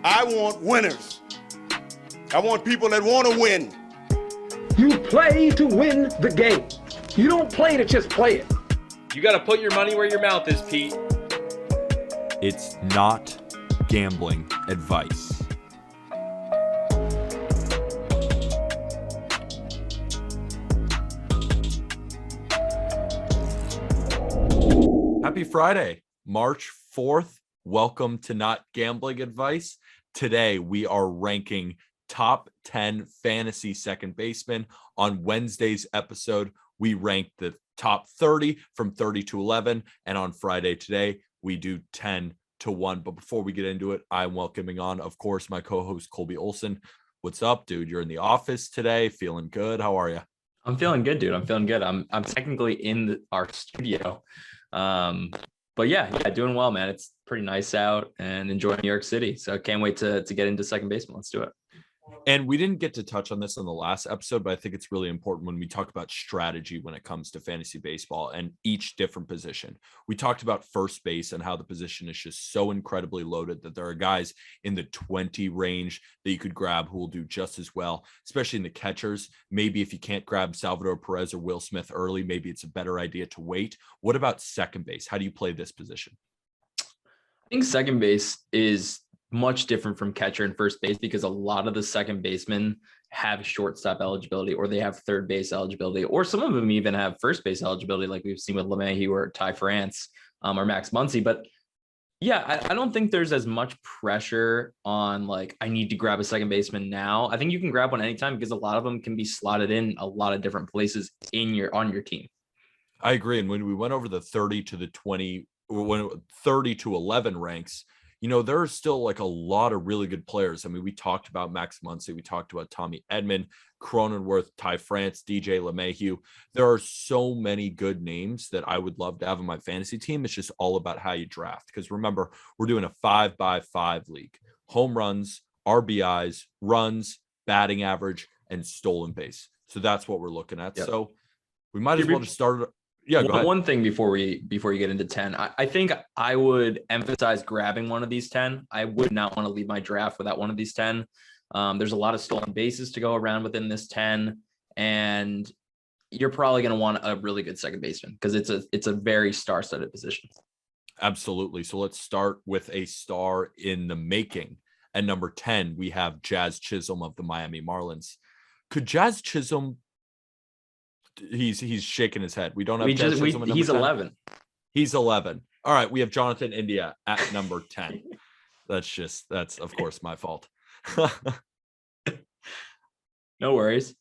I want winners. I want people that want to win. You play to win the game. You don't play to just play it. You got to put your money where your mouth is, Pete. It's not gambling advice. Happy Friday, March 4th. Welcome to Not Gambling Advice. Today, we are ranking top 10 fantasy second basemen. On Wednesday's episode, we ranked the top 30 from 30 to 11. And on Friday today, we do 10 to 1. But before we get into it, I'm welcoming on, of course, my co-host, Colby Olson. What's up, dude? You're in the office today. Feeling good? How are you? I'm feeling good, dude. I'm feeling good. I'm technically in our studio. But yeah, doing well, man. It's pretty nice out and enjoying New York City. So I can't wait to get into second baseman. Let's do it. And we didn't get to touch on this in the last episode, but I think it's really important when we talk about strategy when it comes to fantasy baseball and each different position. We talked about first base and how the position is just so incredibly loaded that there are guys in the 20 range that you could grab who will do just as well, especially in the catchers. Maybe if you can't grab Salvador Perez or Will Smith early, maybe it's a better idea to wait. What about second base? How do you play this position? I think second base is much different from catcher and first base because a lot of the second basemen have shortstop eligibility, or they have third base eligibility, or some of them even have first base eligibility, like we've seen with LeMahieu or Ty France or Max Muncy. But yeah, I don't think there's as much pressure on like, I need to grab a second baseman now. I think you can grab one anytime because a lot of them can be slotted in a lot of different places on your team. I agree. And when we went over the 30 to the 20, when 30 to 11 ranks, you know, there are still like a lot of really good players. I mean, we talked about Max Muncy, we talked about Tommy Edman, Cronenworth, Ty France, DJ LeMahieu. There are so many good names that I would love to have on my fantasy team. It's just all about how you draft. Because remember, we're doing a 5x5 league. Home runs, RBIs, runs, batting average, and stolen base. So that's what we're looking at. Yep. So we might as well just start. Yeah, one thing before you get into 10, I think I would emphasize grabbing one of these 10. I would not want to leave my draft without one of these 10. There's a lot of stolen bases to go around within this 10, and you're probably going to want a really good second baseman because it's a very star-studded position. Absolutely. So let's start with a star in the making. At number 10, we have Jazz Chisholm of the Miami Marlins. Could Jazz Chisholm? He's shaking his head. We don't have he's 11. He's 11. All right, we have Jonathan India at number 10. That's of course my fault. No worries.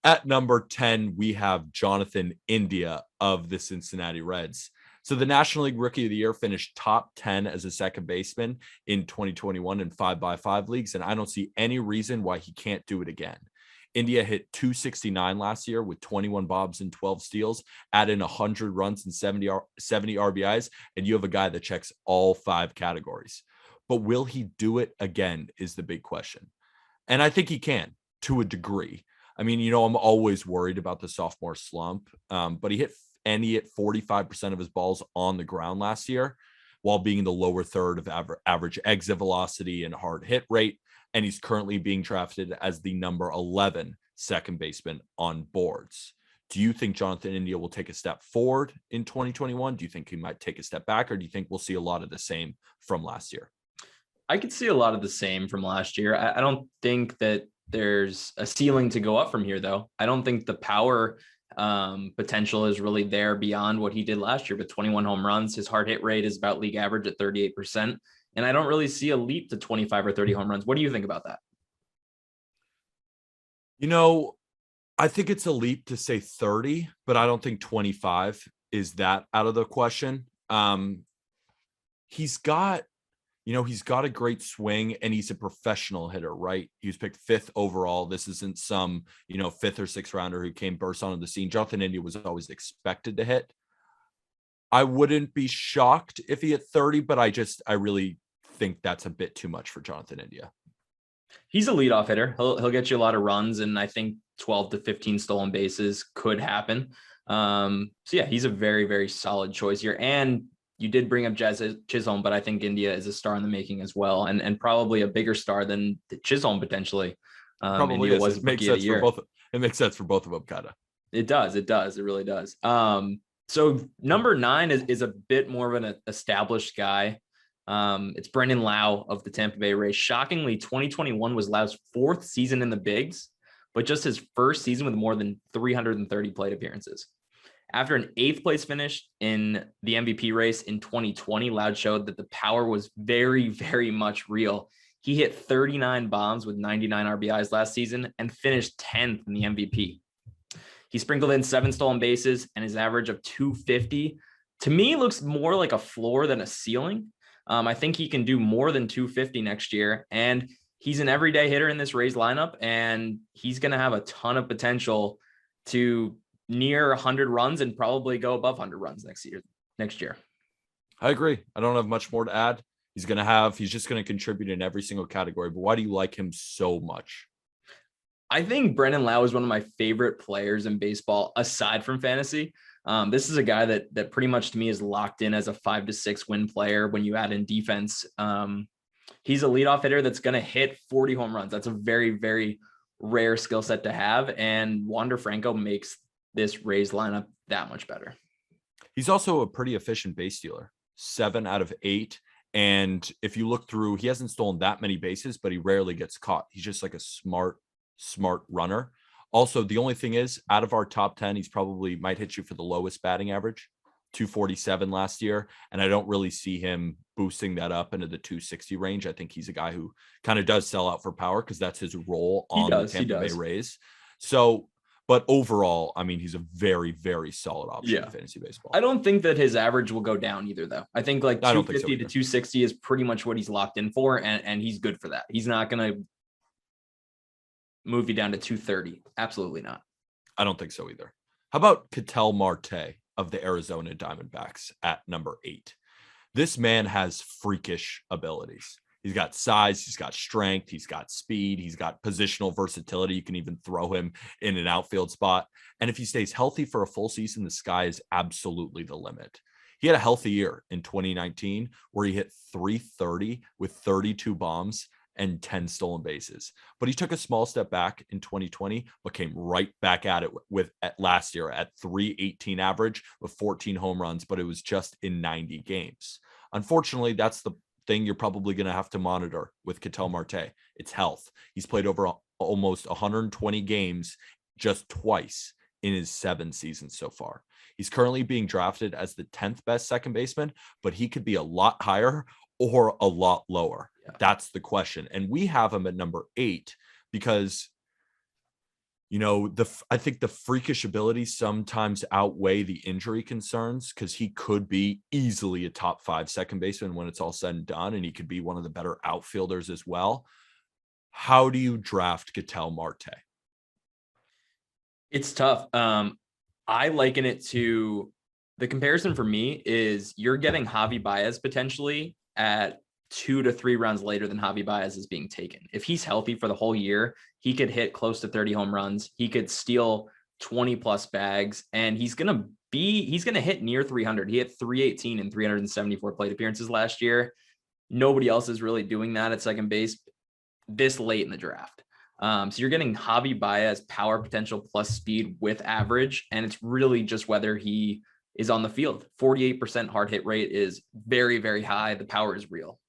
At number 10, we have Jonathan India of the Cincinnati Reds. So the National League Rookie of the Year finished top 10 as a second baseman in 2021 in 5x5 leagues, and I don't see any reason why he can't do it again. India hit 269 last year with 21 bobs and 12 steals, add in 100 runs and 70 RBIs, and you have a guy that checks all 5 categories. But will he do it again is the big question. And I think he can to a degree. I mean, you know, I'm always worried about the sophomore slump, but he hit 45% of his balls on the ground last year while being in the lower third of average exit velocity and hard hit rate. And he's currently being drafted as the number 11 second baseman on boards. Do you think Jonathan India will take a step forward in 2021? Do you think he might take a step back, or do you think we'll see a lot of the same from last year? I could see a lot of the same from last year. I don't think that there's a ceiling to go up from here, though. I don't think the power potential is really there beyond what he did last year, but 21 home runs. His hard hit rate is about league average at 38%. And I don't really see a leap to 25 or 30 home runs. What do you think about that? You know, I think it's a leap to say 30, but I don't think 25 is that out of the question. He's got a great swing, and he's a professional hitter, right? He was picked 5th overall. This isn't some, 5th or 6th rounder who came burst onto the scene. Jonathan India was always expected to hit. I wouldn't be shocked if he hit 30, but I really think that's a bit too much for Jonathan India. He's a leadoff hitter. He'll get you a lot of runs, and I think 12 to 15 stolen bases could happen. So yeah, he's a very, very solid choice here. And You did bring up Jazz Chisholm, but I think India is a star in the making as well, and probably a bigger star than Chisholm potentially. Probably India is. was It makes rookie of the sense for year. both. It makes sense for both of them, kind of. It does. It really does. So number 9 is a bit more of an established guy. It's Brendan Lau of the Tampa Bay Rays. Shockingly, 2021 was Lau's 4th season in the bigs, but just his first season with more than 330 plate appearances. After an 8th place finish in the MVP race in 2020, Loud showed that the power was very, very much real. He hit 39 bombs with 99 RBIs last season and finished 10th in the MVP. He sprinkled in 7 stolen bases, and his average of 250 to me looks more like a floor than a ceiling. I think he can do more than 250 next year, and he's an everyday hitter in this Rays lineup, and he's going to have a ton of potential to near 100 runs and probably go above 100 runs next year. I agree. I don't have much more to add. He's just going to contribute in every single category. But why do you like him so much? I think Brendan Lau is one of my favorite players in baseball, aside from fantasy. This is a guy that pretty much to me is locked in as a 5 to 6 win player when you add in defense. He's a leadoff hitter that's going to hit 40 home runs. That's a very, very rare skill set to have. And Wander Franco makes this Rays lineup that much better. He's also a pretty efficient base stealer, 7 out of 8. And if you look through, he hasn't stolen that many bases, but he rarely gets caught. He's just like a smart runner. Also, the only thing is, out of our top 10, he's probably might hit you for the lowest batting average, 247 last year. And I don't really see him boosting that up into the 260 range. I think he's a guy who kind of does sell out for power because that's his role on the Tampa Bay Rays. So, but overall, I mean, he's a very, very solid option in fantasy baseball. I don't think that his average will go down either, though. I think like 250 to 260 is pretty much what he's locked in for, and he's good for that. He's not going to move you down to 230. Absolutely not. I don't think so either. How about Ketel Marte of the Arizona Diamondbacks at number 8? This man has freakish abilities. He's got size, he's got strength, he's got speed, he's got positional versatility. You can even throw him in an outfield spot. And if he stays healthy for a full season, the sky is absolutely the limit. He had a healthy year in 2019 where he hit 330 with 32 bombs and 10 stolen bases. But he took a small step back in 2020, but came right back at it at last year at 318 average with 14 home runs, but it was just in 90 games. Unfortunately, that's the thing you're probably going to have to monitor with Ketel Marte. It's health. He's played over almost 120 games just twice in his 7 seasons so far. He's currently being drafted as the 10th best second baseman, but he could be a lot higher or a lot lower. Yeah. That's the question. And we have him at number 8 because, you know, I think the freakish abilities sometimes outweigh the injury concerns because he could be easily a top 5 second baseman when it's all said and done, and he could be one of the better outfielders as well. How do you draft Ketel Marte? It's tough. I liken it to the comparison for me is you're getting Javi Baez potentially at 2 to 3 rounds later than Javi Baez is being taken. If he's healthy for the whole year, he could hit close to 30 home runs. He could steal 20 plus bags, and he's going to hit near 300. He hit 318 in 374 plate appearances last year. Nobody else is really doing that at second base this late in the draft. So you're getting Javi Baez power potential plus speed with average, and it's really just whether he is on the field. 48% hard hit rate is very, very high. The power is real.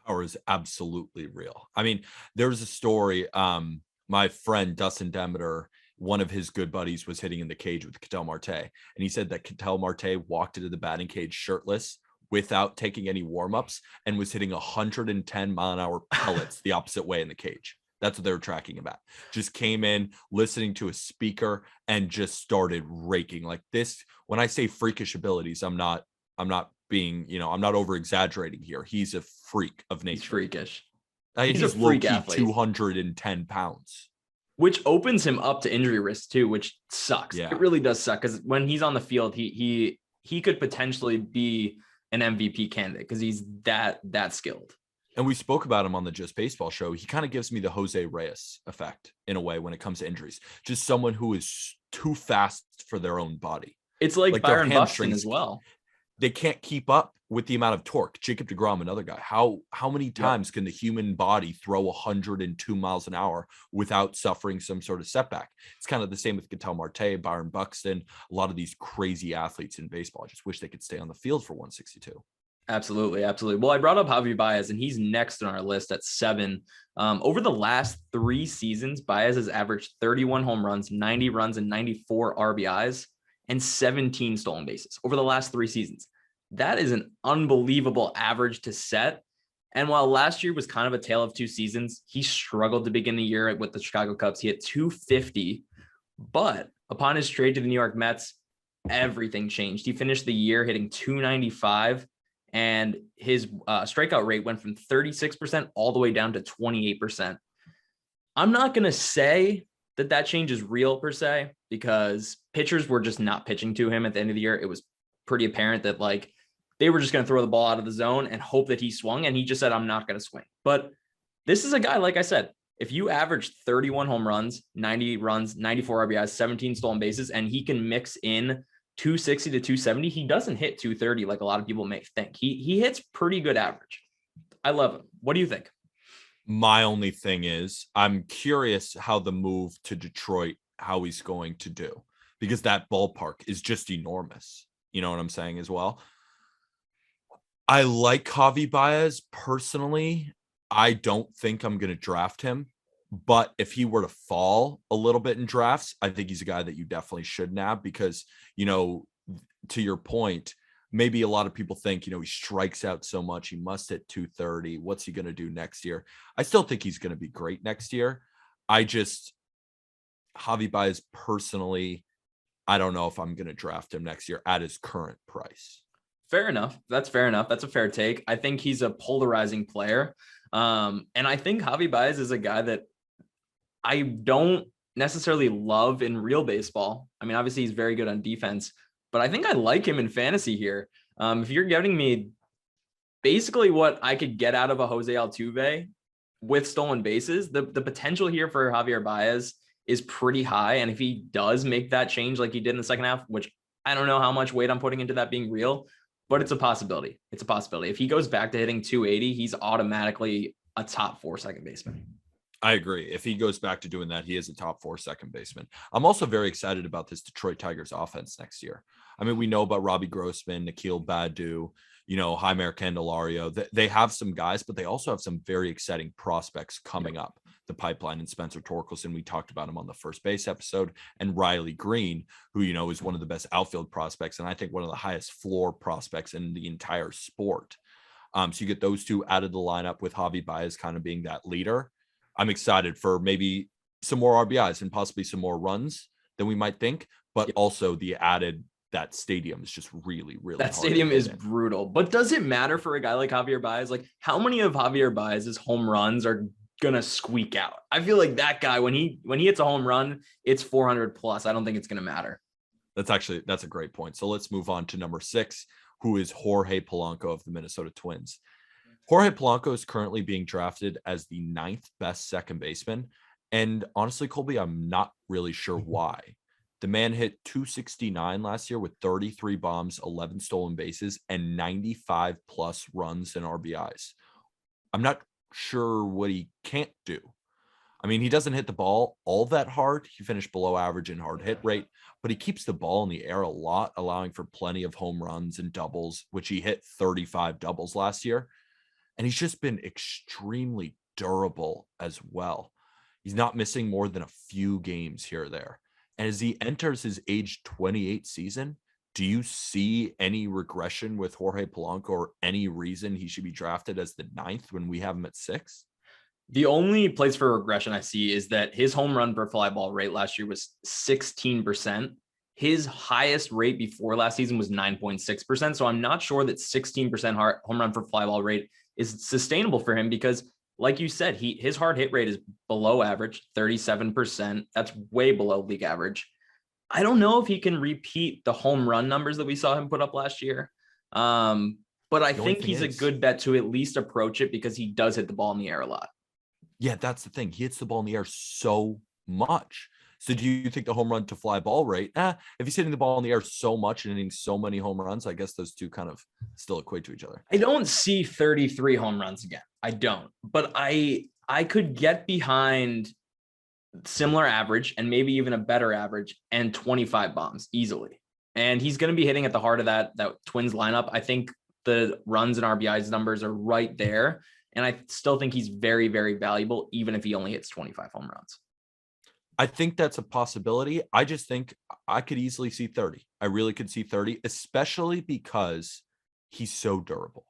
Power is absolutely real. I mean, there's a story. My friend Dustin Demeter, one of his good buddies, was hitting in the cage with Ketel Marte, and he said that Ketel Marte walked into the batting cage shirtless without taking any warm-ups and was hitting 110 mile an hour pellets the opposite way in the cage. That's what they were tracking him at. Just came in, listening to a speaker, and just started raking like this. When I say freakish abilities, I'm not being, I'm not over exaggerating here. He's a freak of nature. He's freakish. He's a freak athlete. 210 pounds. Which opens him up to injury risk too, which sucks. Yeah. It really does suck because when he's on the field, he could potentially be an MVP candidate because he's that skilled. And we spoke about him on the Just Baseball show. He kind of gives me the Jose Reyes effect in a way when it comes to injuries. Just someone who is too fast for their own body. It's like Byron Buxton as well. they can't keep up with the amount of torque. Jacob deGrom, another guy. How many times can the human body throw 102 miles an hour without suffering some sort of setback? It's kind of the same with Ketel Marte, Byron Buxton, a lot of these crazy athletes in baseball. I just wish they could stay on the field for 162. Absolutely. Well, I brought up Javier Baez, and he's next on our list at 7. Over the last 3 seasons, Baez has averaged 31 home runs, 90 runs, and 94 RBIs, and 17 stolen bases over the last 3 seasons. That is an unbelievable average to set. And while last year was kind of a tale of 2 seasons, he struggled to begin the year with the Chicago Cubs. He hit 250, but upon his trade to the New York Mets, everything changed. He finished the year hitting 295. And his strikeout rate went from 36% all the way down to 28%. I'm not going to say that change is real per se, because pitchers were just not pitching to him at the end of the year. It was pretty apparent that like they were just going to throw the ball out of the zone and hope that he swung. And he just said, I'm not going to swing. But this is a guy, like I said, if you average 31 home runs, 90 runs, 94 RBIs, 17 stolen bases, and he can mix in 260 to 270, he doesn't hit 230 like a lot of people may think. He hits pretty good average. I love him. What do you think? My only thing is I'm curious how the move to Detroit, how he's going to do, because that ballpark is just enormous. You know what I'm saying as well? I like Javi Baez personally. I don't think I'm going to draft him, but if he were to fall a little bit in drafts, I think he's a guy that you definitely should nab because, you know, to your point, maybe a lot of people think, you know, he strikes out so much, he must hit 230. What's he going to do next year? I still think he's going to be great next year. Javi Baez personally, I don't know if I'm going to draft him next year at his current price. Fair enough. That's fair enough. That's a fair take. I think he's a polarizing player. And I think Javi Baez is a guy that I don't necessarily love in real baseball. I mean, obviously he's very good on defense, but I think I like him in fantasy here. If you're giving me basically what I could get out of a Jose Altuve with stolen bases, the potential here for Javier Baez is pretty high. And if he does make that change like he did in the second half, which I don't know how much weight I'm putting into that being real, but it's a possibility. It's a possibility. If he goes back to hitting 280, he's automatically a top 4 second baseman. I agree. If he goes back to doing that, he is a top 4 second baseman. I'm also very excited about this Detroit Tigers offense next year. I mean, we know about Robbie Grossman, Nikhil Badu, you know, Jeimer Candelario. They have some guys, but they also have some very exciting prospects coming up the pipeline. And Spencer Torkelson, we talked about him on the first base episode, and Riley Green, who, you know, is one of the best outfield prospects. And I think one of the highest floor prospects in the entire sport. So you get those two out of the lineup with Javi Baez kind of being that leader. I'm excited for maybe some more RBIs and possibly some more runs than we might think, but also the added, that stadium is just really, really that stadium is brutal. But does it matter for a guy like Javier Baez? Like, how many of Javier Baez's home runs are gonna squeak out? I feel like that guy, when he hits a home run, it's 400 plus. I don't think it's gonna matter. That's a great point. So let's move on to number 6, who is Jorge Polanco of the Minnesota Twins. Jorge Polanco is currently being drafted as the 9th best second baseman. And honestly, Colby, I'm not really sure why. The man hit 269 last year with 33 bombs, 11 stolen bases, and 95 plus runs and RBIs. I'm not sure what he can't do. I mean, he doesn't hit the ball all that hard. He finished below average in hard hit rate, but he keeps the ball in the air a lot, allowing for plenty of home runs and doubles, which he hit 35 doubles last year. And he's just been extremely durable as well. He's not missing more than a few games here or there. And as he enters his age 28 season, do you see any regression with Jorge Polanco or any reason he should be drafted as the 9th when we have him at 6? The only place for regression I see is that his home run per fly ball rate last year was 16%. His highest rate before last season was 9.6%. So I'm not sure that 16% home run per fly ball rate is sustainable for him because, like you said, his hard hit rate is below average, 37%. That's way below league average. I don't know if he can repeat the home run numbers that we saw him put up last year. But I think he's a good bet to at least approach it because he does hit the ball in the air a lot. Yeah, that's the thing. He hits the ball in the air so much. So do you think the home run to fly ball rate, if he's hitting the ball in the air so much and hitting so many home runs, I guess those two kind of still equate to each other. I don't see 33 home runs again. I don't, but I could get behind similar average and maybe even a better average and 25 bombs easily. And he's going to be hitting at the heart of that Twins lineup. I think the runs and RBIs numbers are right there. And I still think he's very, very valuable, even if he only hits 25 home runs. I think that's a possibility. I just think I could easily see 30. I really could see 30, especially because he's so durable.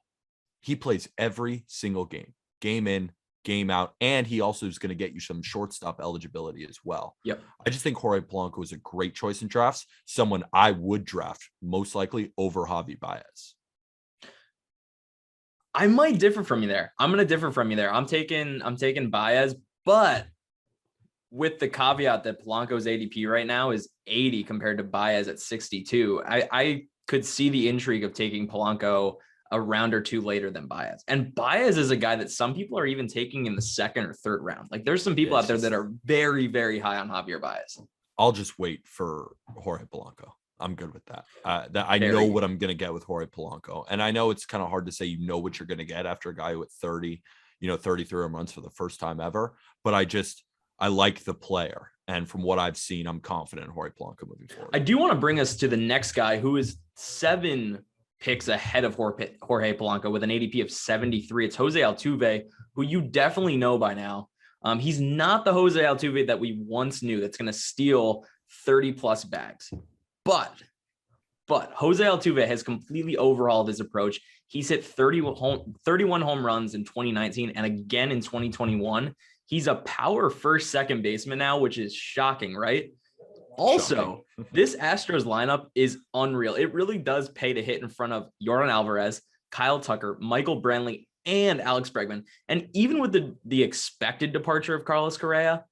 He plays every single game in, game out, and he also is going to get you some shortstop eligibility as well. Yep. I just think Jorge Polanco is a great choice in drafts, someone I would draft most likely over Javi Baez. I might differ from you there. I'm going to differ from you there. I'm taking Baez, but with the caveat that Polanco's ADP right now is 80 compared to Baez at 62. I could see the intrigue of taking Polanco a round or two later than Baez. And Baez is a guy that some people are even taking in the second or third round. Like there's some people out there that are very, very high on Javier Baez. I'll just wait for Jorge Polanco. I'm good with that. I know what I'm going to get with Jorge Polanco. And I know it's kind of hard to say, you know, what you're going to get after a guy with 33 home runs for the first time ever. But I like the player. And from what I've seen, I'm confident in Jorge Polanco moving forward. I do want to bring us to the next guy who is 7 picks ahead of Jorge Polanco with an ADP of 73. It's Jose Altuve, who you definitely know by now. He's not the Jose Altuve that we once knew that's going to steal 30 plus bags. But Jose Altuve has completely overhauled his approach. He's hit 31 home runs in 2019 and again in 2021. He's a power first, second baseman now, which is shocking, right? Also, this Astros lineup is unreal. It really does pay to hit in front of Yordan Alvarez, Kyle Tucker, Michael Brantley, and Alex Bregman. And even with the expected departure of Carlos Correa,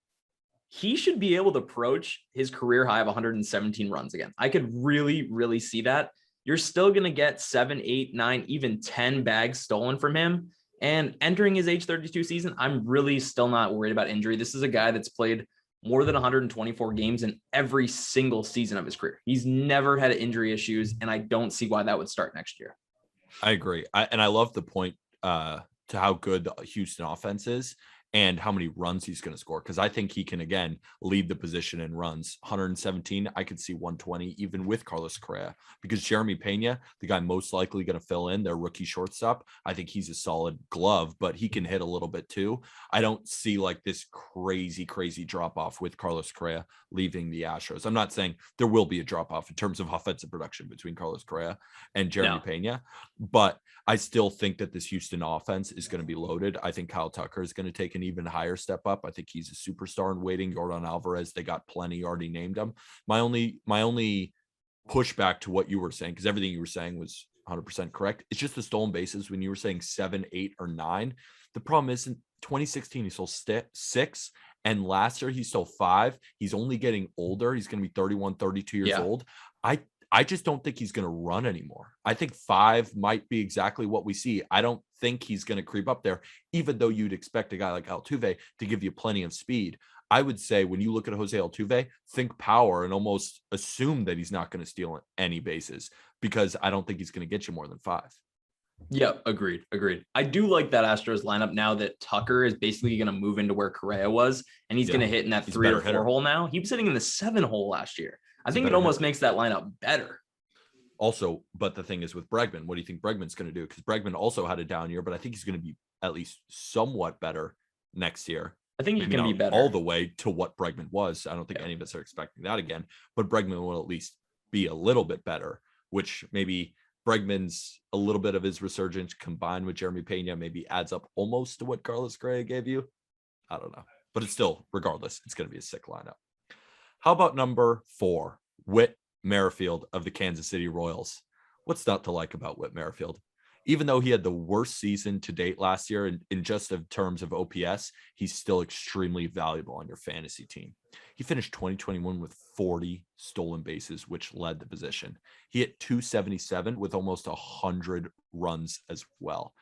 he should be able to approach his career high of 117 runs again. I could really, really see that. You're still going to get 7, 8, 9, even 10 bags stolen from him. And entering his age 32 season, I'm really still not worried about injury. This is a guy that's played more than 124 games in every single season of his career. He's never had injury issues, and I don't see why that would start next year. I agree. I love the point to how good the Houston offense is and how many runs he's going to score. Because I think he can, again, lead the position in runs. 117, I could see 120, even with Carlos Correa. Because Jeremy Pena, the guy most likely going to fill in their rookie shortstop, I think he's a solid glove, but he can hit a little bit too. I don't see like this crazy drop-off with Carlos Correa leaving the Astros. I'm not saying there will be a drop-off in terms of offensive production between Carlos Correa and Jeremy Pena, but I still think that this Houston offense is going to be loaded. I think Kyle Tucker is going to take an even higher step up. I think he's a superstar in waiting. Yordan Alvarez, they got plenty, already named him. My only pushback to what you were saying, because everything you were saying was 100% correct. It's just the stolen bases. When you were saying 7, 8, or 9, the problem is in 2016 he stole 6, and last year he stole 5. He's only getting older. He's going to be 31, 32 years old. I just don't think he's going to run anymore. I think 5 might be exactly what we see. I don't think he's going to creep up there, even though you'd expect a guy like Altuve to give you plenty of speed. I would say when you look at Jose Altuve, think power and almost assume that he's not going to steal any bases, because I don't think he's going to get you more than 5. Yeah, agreed. I do like that Astros lineup now that Tucker is basically going to move into where Correa was, and he's going to hit in that 3 or 4 hole now. He was sitting in the 7 hole last year. I think it almost makes that lineup better. Also, but the thing is with Bregman, what do you think Bregman's going to do? Because Bregman also had a down year, but I think he's going to be at least somewhat better next year. I think he can be better all the way to what Bregman was. I don't think any of us are expecting that again, but Bregman will at least be a little bit better, which maybe Bregman's a little bit of his resurgence combined with Jeremy Pena maybe adds up almost to what Carlos Correa gave you. I don't know, but it's still, regardless, it's going to be a sick lineup. How about number 4, Whit Merrifield of the Kansas City Royals? What's not to like about Whit Merrifield? Even though he had the worst season to date last year in just of terms of OPS, he's still extremely valuable on your fantasy team. He finished 2021 with 40 stolen bases, which led the position. He hit 277 with almost 100 runs as well.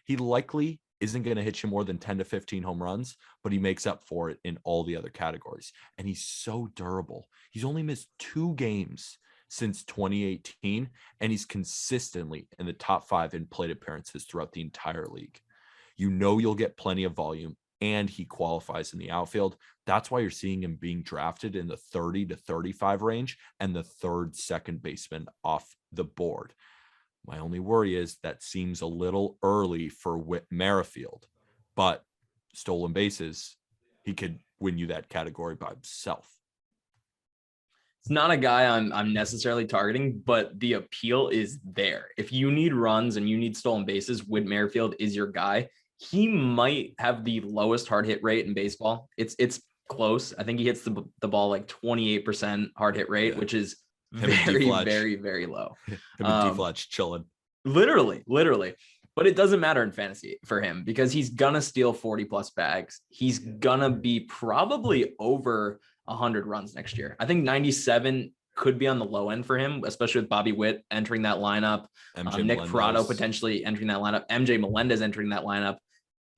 He likely isn't going to hit you more than 10 to 15 home runs, but he makes up for it in all the other categories. And he's so durable. He's only missed 2 games since 2018, and he's consistently in the top 5 in plate appearances throughout the entire league. You know you'll get plenty of volume, and he qualifies in the outfield. That's why you're seeing him being drafted in the 30 to 35 range and the 3rd second baseman off the board. My only worry is that seems a little early for Whit Merrifield, but stolen bases, he could win you that category by himself. It's not a guy I'm necessarily targeting, but the appeal is there. If you need runs and you need stolen bases, Whit Merrifield is your guy. He might have the lowest hard hit rate in baseball. It's close. I think he hits the ball like 28% hard hit rate, which is very, very, very low. Him and D-Fletch chilling. Literally. But it doesn't matter in fantasy for him because he's gonna steal 40 plus bags. He's gonna be probably over 100 runs next year. I think 97 could be on the low end for him, especially with Bobby Whit entering that lineup, Nick Pratto potentially entering that lineup, MJ Melendez entering that lineup.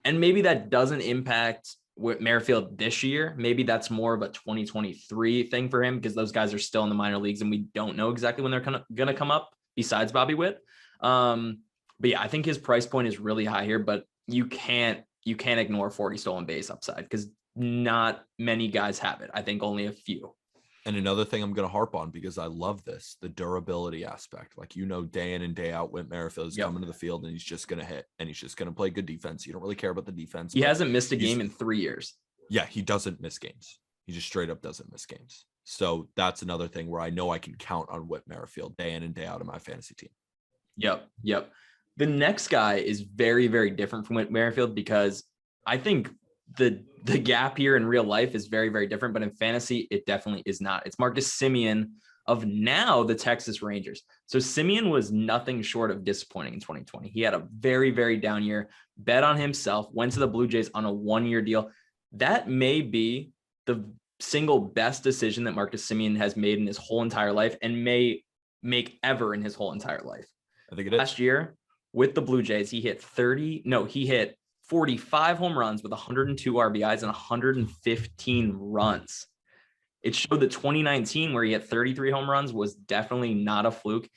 And maybe that doesn't impact Merrifield this year. Maybe that's more of a 2023 thing for him because those guys are still in the minor leagues and we don't know exactly when they're going to come up besides Bobby Whit. But yeah, I think his price point is really high here, but you can't ignore 40 stolen base upside because not many guys have it. I think only a few. And another thing I'm going to harp on because I love this, the durability aspect. Like, day in and day out, Whit Merrifield is coming to the field and he's just going to hit and he's just going to play good defense. You don't really care about the defense. He hasn't missed a game in 3 years. Yeah, he doesn't miss games. He just straight up doesn't miss games. So that's another thing where I know I can count on Whit Merrifield day in and day out of my fantasy team. Yep. The next guy is very, very different from Whit Merrifield because I think the gap here in real life is very, very different, but in fantasy, it definitely is not. It's Marcus Semien of now the Texas Rangers. So Semien was nothing short of disappointing in 2020. He had a very, very down year, bet on himself, went to the Blue Jays on a 1-year deal. That may be the single best decision that Marcus Semien has made in his whole entire life and may make ever in his whole entire life. I think it is. Last year with the Blue Jays, he hit 45 home runs with 102 RBIs and 115 runs. It showed that 2019, where he had 33 home runs, was definitely not a fluke.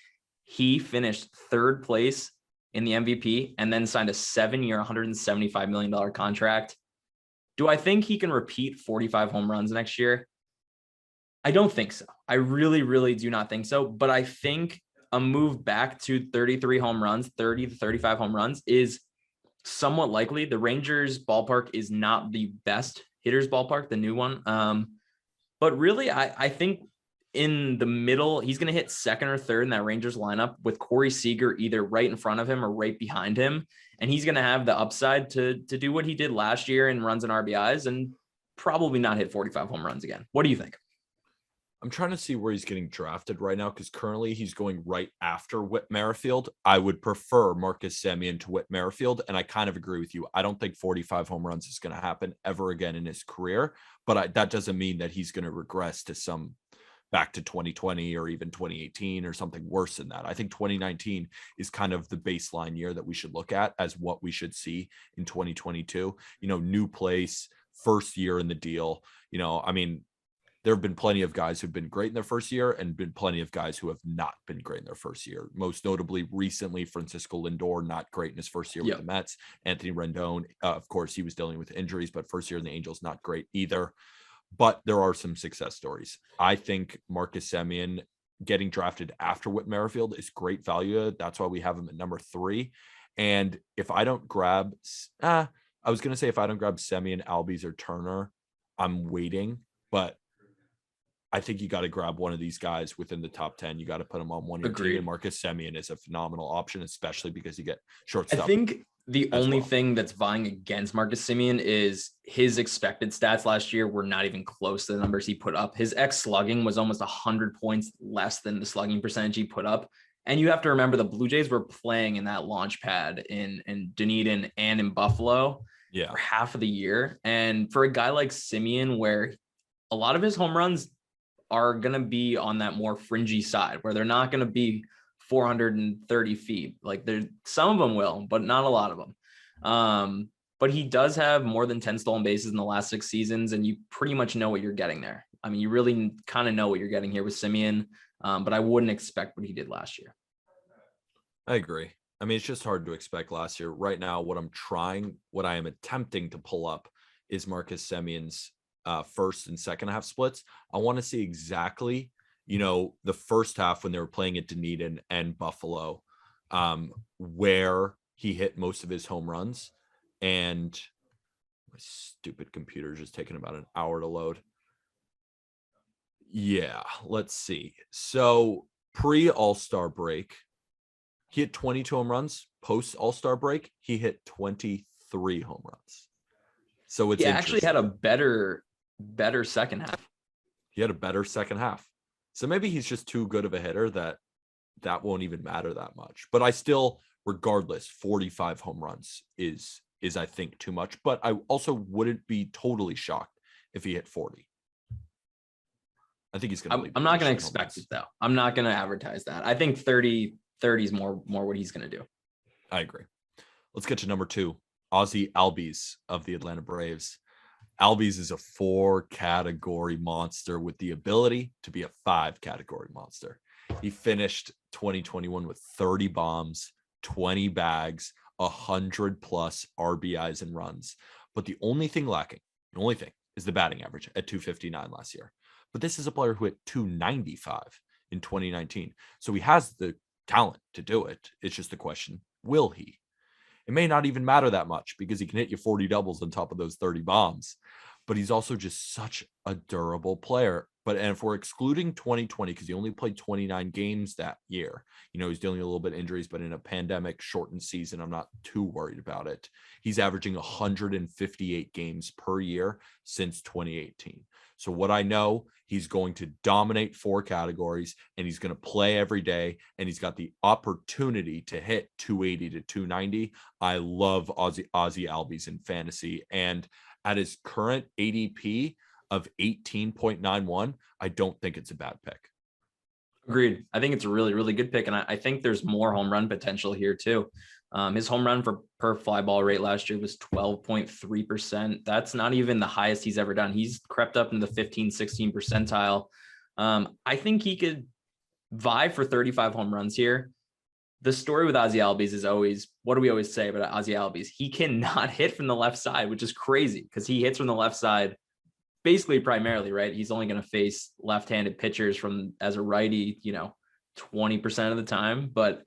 He finished 3rd place in the MVP and then signed a 7-year, $175 million contract. Do I think he can repeat 45 home runs next year? I don't think so. I really, really do not think so. But I think a move back to 33 home runs, 30 to 35 home runs is somewhat likely. The Rangers ballpark is not the best hitters ballpark, the new one. But really, I think in the middle, he's going to hit 2nd or 3rd in that Rangers lineup with Corey Seager either right in front of him or right behind him. And he's going to have the upside to do what he did last year in runs and RBIs and probably not hit 45 home runs again. What do you think? I'm trying to see where he's getting drafted right now because currently he's going right after Whit Merrifield. I would prefer Marcus Semien to Whit Merrifield, and I kind of agree with you. I don't think 45 home runs is going to happen ever again in his career, but that doesn't mean that he's going to regress to back to 2020 or even 2018 or something worse than that. I think 2019 is kind of the baseline year that we should look at as what we should see in 2022. New place, first year in the deal. There have been plenty of guys who've been great in their first year and been plenty of guys who have not been great in their first year. Most notably recently, Francisco Lindor, not great in his first year with the Mets. Anthony Rendon, of course, he was dealing with injuries, but first year in the Angels, not great either. But there are some success stories. I think Marcus Semien getting drafted after Whit Merrifield is great value. That's why we have him at number 3. And if I don't grab, if I don't grab Semien, Albies, or Turner, I'm waiting. But I think you got to grab one of these guys within the top 10. You got to put them on one of your team. And Marcus Semien is a phenomenal option, especially because you get shortstop. I think the only thing that's vying against Marcus Semien is his expected stats last year were not even close to the numbers he put up. His X slugging was almost 100 points less than the slugging percentage he put up. And you have to remember the Blue Jays were playing in that launch pad in Dunedin and in Buffalo for half of the year. And for a guy like Semien, where a lot of his home runs are going to be on that more fringy side where they're not going to be 430 feet. Like some of them will, but not a lot of them. But he does have more than 10 stolen bases in the last 6 seasons, and you pretty much know what you're getting there. I mean, you really kind of know what you're getting here with Semien, but I wouldn't expect what he did last year. I agree. I mean, it's just hard to expect last year. Right now, what I am attempting to pull up is Marcus Semien's first and second half splits. I want to see exactly, the first half when they were playing at Dunedin and Buffalo, where he hit most of his home runs. And my stupid computer is just taking about an hour to load. Yeah, let's see. So pre All-Star break, he hit 22 home runs. Post All-Star break, he hit 23 home runs. So it's actually had a better second half. He had a better second half. So maybe he's just too good of a hitter that won't even matter that much. But I still, regardless, 45 home runs is I think too much. But I also wouldn't be totally shocked if he hit 40. I think he's going to. I'm not going to expect it though. I'm not going to advertise that. I think 30 is more what he's going to do. I agree. Let's get to number 2, Ozzie Albies of the Atlanta Braves. Albies is a 4-category monster with the ability to be a 5-category monster. He finished 2021 with 30 bombs, 20 bags, 100 plus RBIs and runs. But the only thing lacking, is the batting average at 259 last year. But this is a player who hit 295 in 2019. So he has the talent to do it. It's just a question, will he? It may not even matter that much because he can hit you 40 doubles on top of those 30 bombs. But he's also just such a durable player. And if we're excluding 2020, because he only played 29 games that year, he's dealing with a little bit of injuries, but in a pandemic shortened season, I'm not too worried about it. He's averaging 158 games per year since 2018. So what I know, he's going to dominate 4 categories and he's going to play every day. And he's got the opportunity to hit 280 to 290. I love Ozzie Albies in fantasy. And at his current ADP of 18.91, I don't think it's a bad pick. Agreed. I think it's a really, really good pick. And I think there's more home run potential here too. His home run per fly ball rate last year was 12.3%. That's not even the highest he's ever done. He's crept up into the 15, 16 percentile. I think he could vie for 35 home runs here. The story with Ozzie Albies is always, what do we always say about Ozzie Albies? He cannot hit from the left side, which is crazy because he hits from the left side basically primarily, right? He's only going to face left-handed pitchers as a righty, 20% of the time, but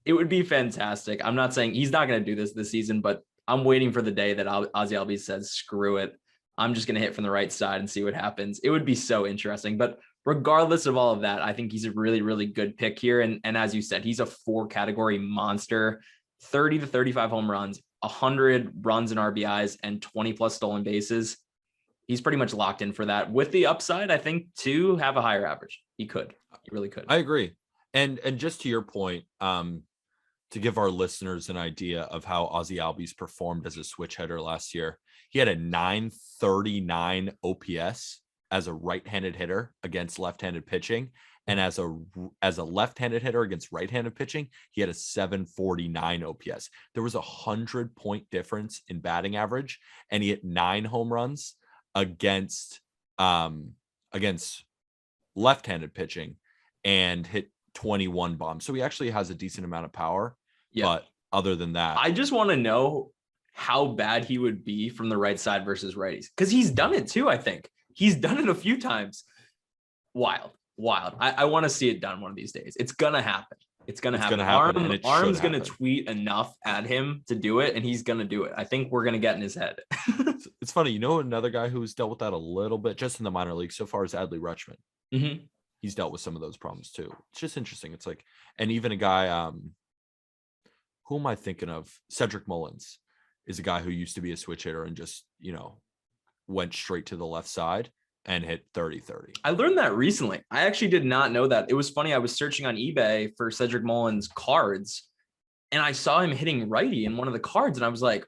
it would be fantastic. I'm not saying he's not going to do this season, but I'm waiting for the day that Ozzie Albies says, screw it. I'm just going to hit from the right side and see what happens. It would be so interesting. But regardless of all of that, I think he's a really, really good pick here. And as you said, he's a 4-category monster, 30 to 35 home runs, 100 runs and RBIs, and 20 plus stolen bases. He's pretty much locked in for that. With the upside, I think, to have a higher average. He really could. I agree. And just to your point, to give our listeners an idea of how Ozzie Albies performed as a switch hitter last year, he had a 939 OPS as a right-handed hitter against left-handed pitching. And as a left-handed hitter against right-handed pitching, he had a 749 OPS. There was 100-point difference in batting average, and he hit 9 home runs against left-handed pitching and hit 21 bombs. So he actually has a decent amount of power. Yeah. But other than that, I just want to know how bad he would be from the right side versus righties, because he's done it too. I think he's done it a few times. Wild. I want to see it done one of these days. It's gonna happen. It's gonna happen. Arm's gonna tweet enough at him to do it, and he's gonna do it. I think we're gonna get in his head. It's funny, another guy who's dealt with that a little bit just in the minor league so far is Adley Rutschman. Mm-hmm. He's dealt with some of those problems too. It's just interesting. It's like, and even a guy, who am I thinking of? Cedric Mullins is a guy who used to be a switch hitter and just, went straight to the left side and hit 30-30. I learned that recently. I actually did not know that. It was funny. I was searching on eBay for Cedric Mullins cards, and I saw him hitting righty in one of the cards, and I was like,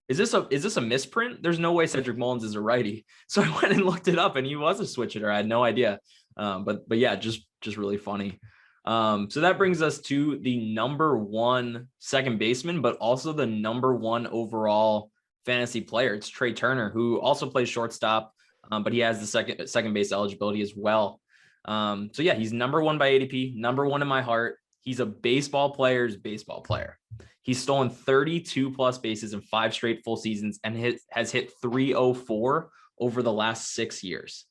is this a misprint? There's no way Cedric Mullins is a righty. So I went and looked it up, and he was a switch hitter. I had no idea. But yeah, just really funny. So that brings us to the number one second baseman, but also the number one overall fantasy player. It's Trea Turner, who also plays shortstop, but he has the second base eligibility as well. So yeah, he's number one by ADP, number one in my heart. He's a baseball player's baseball player. He's stolen 32 plus bases in 5 straight full seasons and has hit 304 over the last 6 years.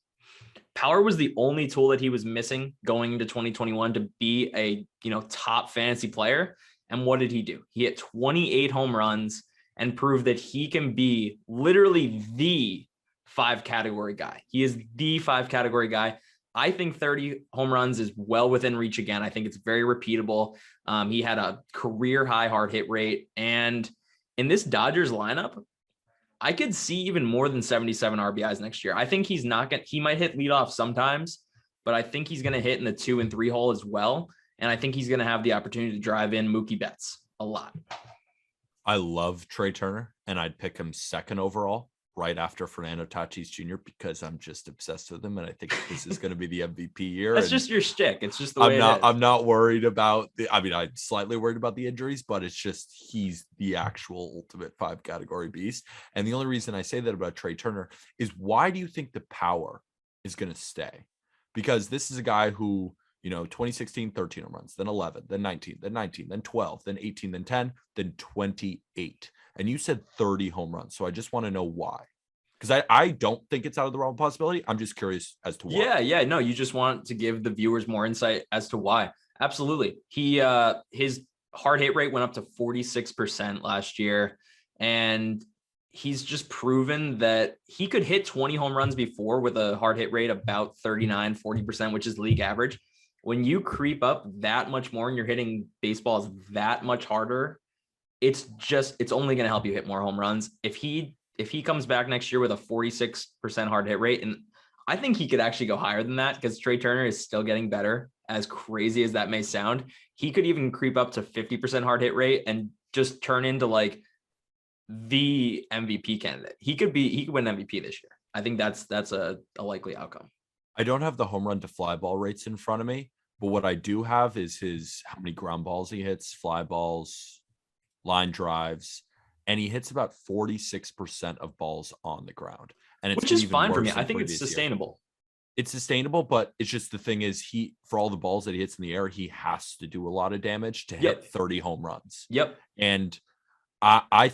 Power was the only tool that he was missing going into 2021 to be a, top fantasy player. And what did he do? He hit 28 home runs and proved that he can be literally the 5 category guy. He is the 5 category guy. I think 30 home runs is well within reach again. I think it's very repeatable. He had a career high hard hit rate. And in this Dodgers lineup, I could see even more than 77 RBIs next year. I think he might hit leadoff sometimes, but I think he's going to hit in the 2 and 3 hole as well. And I think he's going to have the opportunity to drive in Mookie Betts a lot. I love Trea Turner, and I'd pick him second overall, right after Fernando Tatis Jr., because I'm just obsessed with him, and I think this is going to be the MVP year. That's just your shtick. It's just the way it is. I'm not worried about I'm slightly worried about the injuries, but it's just he's the actual ultimate 5 category beast. And the only reason I say that about Trea Turner is, why do you think the power is going to stay? Because this is a guy who, 2016, 13 home runs, then 11, then 19, then 19, then 12, then 18, then 10, then 28. And you said 30 home runs. So I just want to know why. Because I don't think it's out of the realm of possibility. I'm just curious as to why. Yeah. No, you just want to give the viewers more insight as to why. Absolutely. His hard hit rate went up to 46% last year. And he's just proven that he could hit 20 home runs before with a hard hit rate about 39, 40%, which is league average. When you creep up that much more and you're hitting baseballs that much harder, it's only going to help you hit more home runs. If he comes back next year with a 46% hard hit rate, and I think he could actually go higher than that because Trea Turner is still getting better, as crazy as that may sound. He could even creep up to 50% hard hit rate and just turn into like the MVP candidate. He could win MVP this year. I think that's a likely outcome. I don't have the home run to fly ball rates in front of me, but what I do have is how many ground balls he hits, fly balls, line drives, and he hits about 46% of balls on the ground. And it's which is fine for me. I think it's sustainable. It's sustainable, but it's just, the thing is, for all the balls that he hits in the air, he has to do a lot of damage to hit 30 home runs. Yep. And I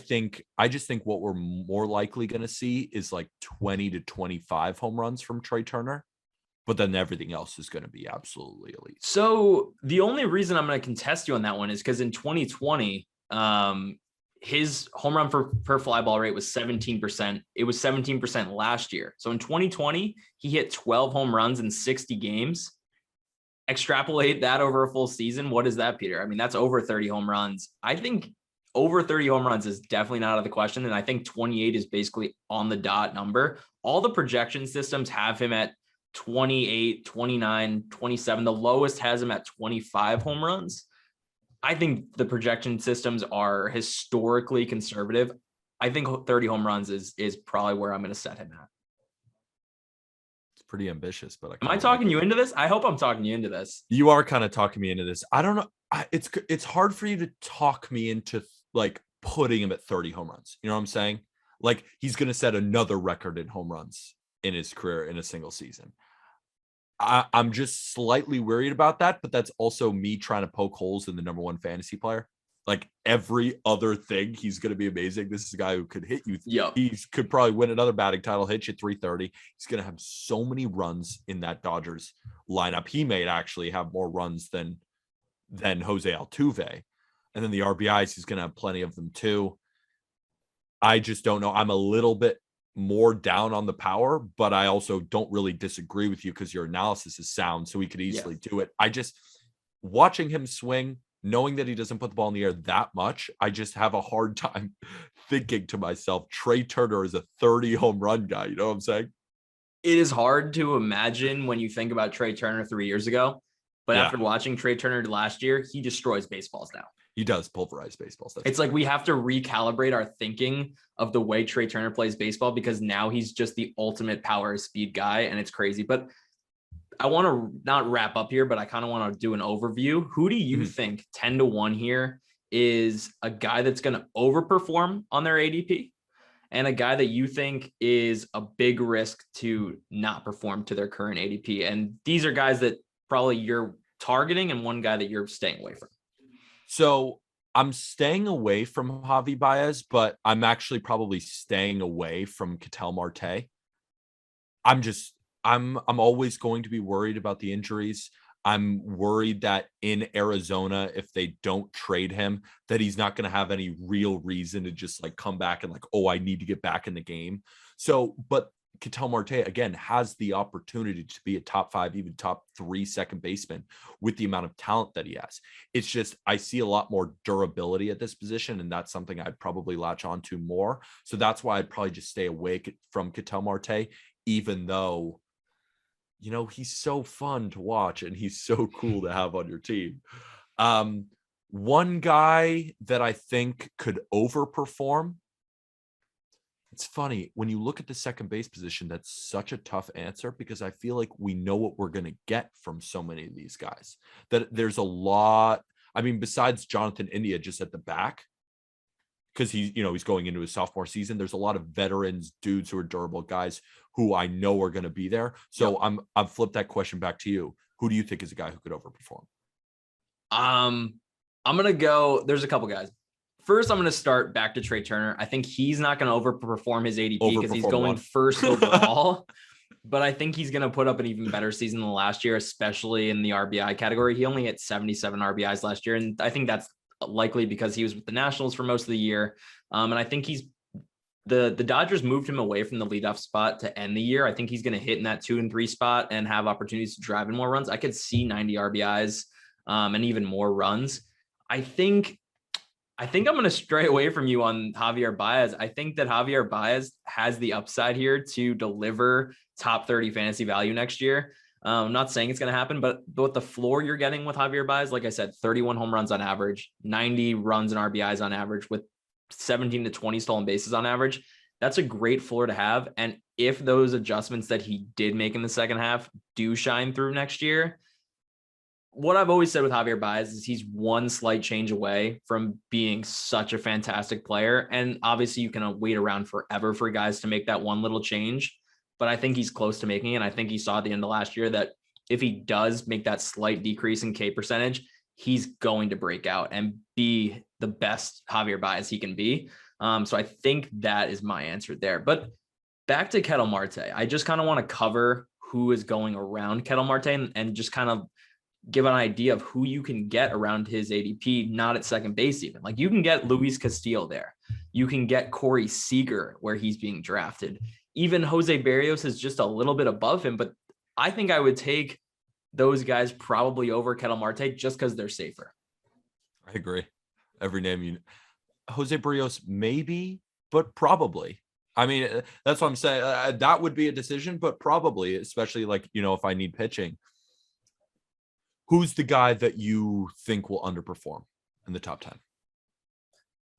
just think what we're more likely going to see is like 20 to 25 home runs from Trea Turner. But then everything else is going to be absolutely elite. So the only reason I'm going to contest you on that one is because in 2020, his home run per fly ball rate was 17%. It was 17% last year. So in 2020, he hit 12 home runs in 60 games. Extrapolate that over a full season. What is that, Peter? I mean, that's over 30 home runs. I think over 30 home runs is definitely not out of the question. And I think 28 is basically on the dot number. All the projection systems have him at 28, 29, 27. The lowest has him at 25 home runs. I think the projection systems are historically conservative. I think 30 home runs is probably where I'm going to set him at. It's pretty ambitious, but am I talking you into this? I hope I'm talking you into this. You are kind of talking me into this. I don't know. It's hard for you to talk me into like putting him at 30 home runs. You know what I'm saying? Like, he's going to set another record in home runs in his career in a single season. I'm just slightly worried about that, but that's also me trying to poke holes in the number one fantasy player. Like, every other thing, he's going to be amazing. This is a guy who could hit you. Yep. He could probably win another batting title, hit you 330. He's going to have so many runs in that Dodgers lineup. He may actually have more runs than Jose Altuve. And then the RBIs, he's going to have plenty of them too. I just don't know. I'm a little bit more down on the power, but I also don't really disagree with you because your analysis is sound, so he could easily do it. I just, watching him swing, knowing that he doesn't put the ball in the air that much, I just have a hard time thinking to myself, Trea Turner is a 30 home run guy. You know what I'm saying? It is hard to imagine when you think about Trea Turner 3 years ago, but after watching Trea Turner last year, he destroys baseballs now. He does pulverize baseballs. It's like we have to recalibrate our thinking of the way Trea Turner plays baseball, because now he's just the ultimate power speed guy, and it's crazy. But I want to not wrap up here, but I kind of want to do an overview. Who do you think 10-1 here is a guy that's going to overperform on their ADP, and a guy that you think is a big risk to not perform to their current ADP? And these are guys that probably you're targeting and one guy that you're staying away from. So I'm staying away from Javi Baez, but I'm actually probably staying away from Ketel Marte. I'm always going to be worried about the injuries. I'm worried that in Arizona, if they don't trade him, that he's not going to have any real reason to just like come back and like, oh, I need to get back in the game. So, but Ketel Marte, again, has the opportunity to be a top 5, even top 3 second baseman with the amount of talent that he has. It's just, I see a lot more durability at this position, and that's something I'd probably latch on to more. So that's why I'd probably just stay away from Ketel Marte, even though, you know, he's so fun to watch and he's so cool to have on your team. One guy that I think could overperform, it's funny when you look at the second base position, that's such a tough answer because I feel like we know what we're going to get from so many of these guys, that there's a lot. I mean, besides Jonathan India just at the back, because he's going into his sophomore season, there's a lot of veterans, dudes who are durable guys who I know are going to be there. So yep. I've flipped that question back to you. Who do you think is a guy who could overperform? I'm going to go, there's a couple guys. First, I'm going to start back to Trea Turner. I think he's not going to overperform his ADP because he's going first overall, but I think he's going to put up an even better season than last year, especially in the RBI category. He only hit 77 RBIs last year, and I think that's likely because he was with the Nationals for most of the year. And I think the Dodgers moved him away from the leadoff spot to end the year. I think he's going to hit in that 2 and 3 spot and have opportunities to drive in more runs. I could see 90 RBIs and even more runs. I think I'm going to stray away from you on Javier Baez. I think that Javier Baez has the upside here to deliver top 30 fantasy value next year. I'm not saying it's going to happen, but with the floor you're getting with Javier Baez, like I said, 31 home runs on average, 90 runs and RBIs on average with 17 to 20 stolen bases on average. That's a great floor to have. And if those adjustments that he did make in the second half do shine through next year, what I've always said with Javier Baez is he's one slight change away from being such a fantastic player. And obviously you can wait around forever for guys to make that one little change, but I think he's close to making it. And I think he saw at the end of last year that if he does make that slight decrease in K percentage, he's going to break out and be the best Javier Baez he can be. So I think that is my answer there. But back to Ketel Marte, I just kind of want to cover who is going around Ketel Marte and just kind of give an idea of who you can get around his ADP, not at second base even. Like you can get Luis Castillo there. You can get Corey Seager where he's being drafted. Even Jose Barrios is just a little bit above him, but I think I would take those guys probably over Ketel Marte just because they're safer. I agree. Every name Jose Barrios, maybe, but probably. I mean, that's what I'm saying. That would be a decision, but probably, especially like, if I need pitching. Who's the guy that you think will underperform in the top 10?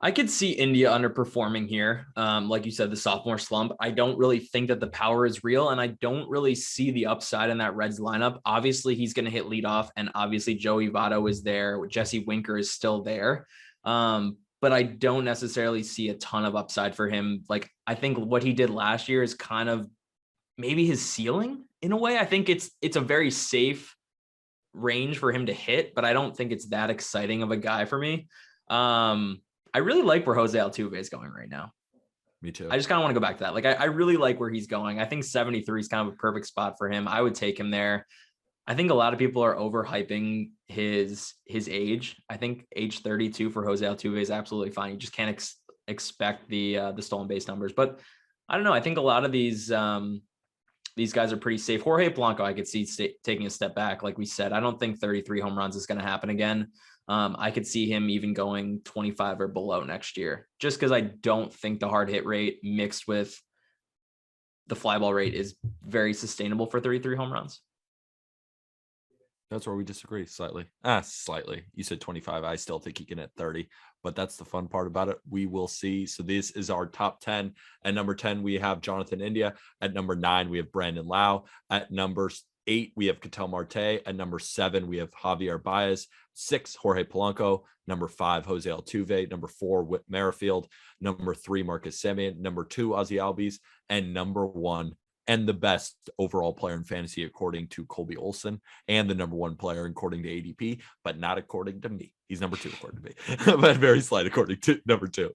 I could see India underperforming here. Like you said, the sophomore slump. I don't really think that the power is real, and I don't really see the upside in that Reds lineup. Obviously, he's going to hit leadoff, and obviously Joey Votto is there. Jesse Winker is still there. But I don't necessarily see a ton of upside for him. Like, I think what he did last year is kind of maybe his ceiling in a way. I think it's a very safe range for him to hit, but I don't think it's that exciting of a guy for me. I really like where Jose Altuve is going right now. Me too. I just kind of want to go back to that. Like, I really like where he's going. I think 73 is kind of a perfect spot for him. I would take him there. I think a lot of people are overhyping his age. I think age 32 for Jose Altuve is absolutely fine. You just can't expect the stolen base numbers, but I don't know. I think a lot of these guys are pretty safe. Jorge Polanco, I could see taking a step back. Like we said, I don't think 33 home runs is going to happen again. I could see him even going 25 or below next year, just because I don't think the hard hit rate mixed with the fly ball rate is very sustainable for 33 home runs. That's where we disagree slightly. Slightly. You said 25. I still think he can hit 30, but that's the fun part about it. We will see. So this is our top 10. At number 10, we have Jonathan India. At number 9, we have Brandon Lau. At number 8, we have Ketel Marte. At number 7, we have Javier Baez. 6, Jorge Polanco. Number 5, Jose Altuve. Number 4, Whit Merrifield. Number 3, Marcus Semien. Number 2, Ozzie Albies. And number 1, and the best overall player in fantasy, according to Colby Olson, and the number 1 player according to ADP, but not according to me. He's number 2 according to me, but very slight according to number 2.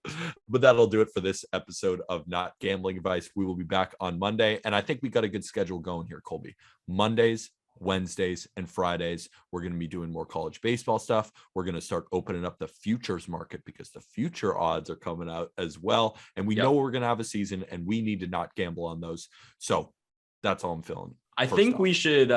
But that'll do it for this episode of Not Gambling Advice. We will be back on Monday, and I think we got a good schedule going here, Colby. Mondays, Wednesdays, and Fridays, we're going to be doing more college baseball stuff. We're going to start opening up the futures market because the future odds are coming out as well. And we know we're going to have a season and we need to not gamble on those. So that's all I'm feeling. I think we should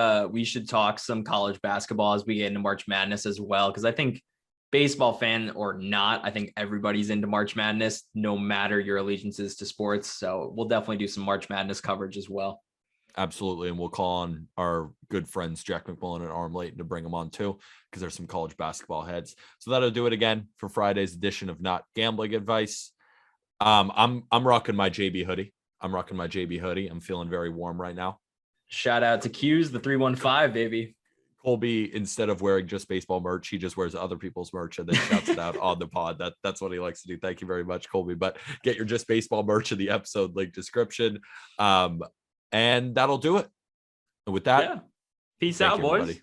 talk some college basketball as we get into March Madness as well. Cause I think baseball fan or not, I think everybody's into March Madness, no matter your allegiances to sports. So we'll definitely do some March Madness coverage as well. Absolutely. And we'll call on our good friends, Jack McMullen and Arm Layton, to bring them on too, because there's some college basketball heads. So that'll do it again for Friday's edition of Not Gambling Advice. I'm rocking my JB hoodie. I'm feeling very warm right now. Shout out to Q's, the 315, baby. Colby, instead of wearing just baseball merch, he just wears other people's merch and then shouts it out on the pod. That's what he likes to do. Thank you very much, Colby. But get your just baseball merch in the episode link description. And that'll do it. And with that, peace out, boys. Everybody.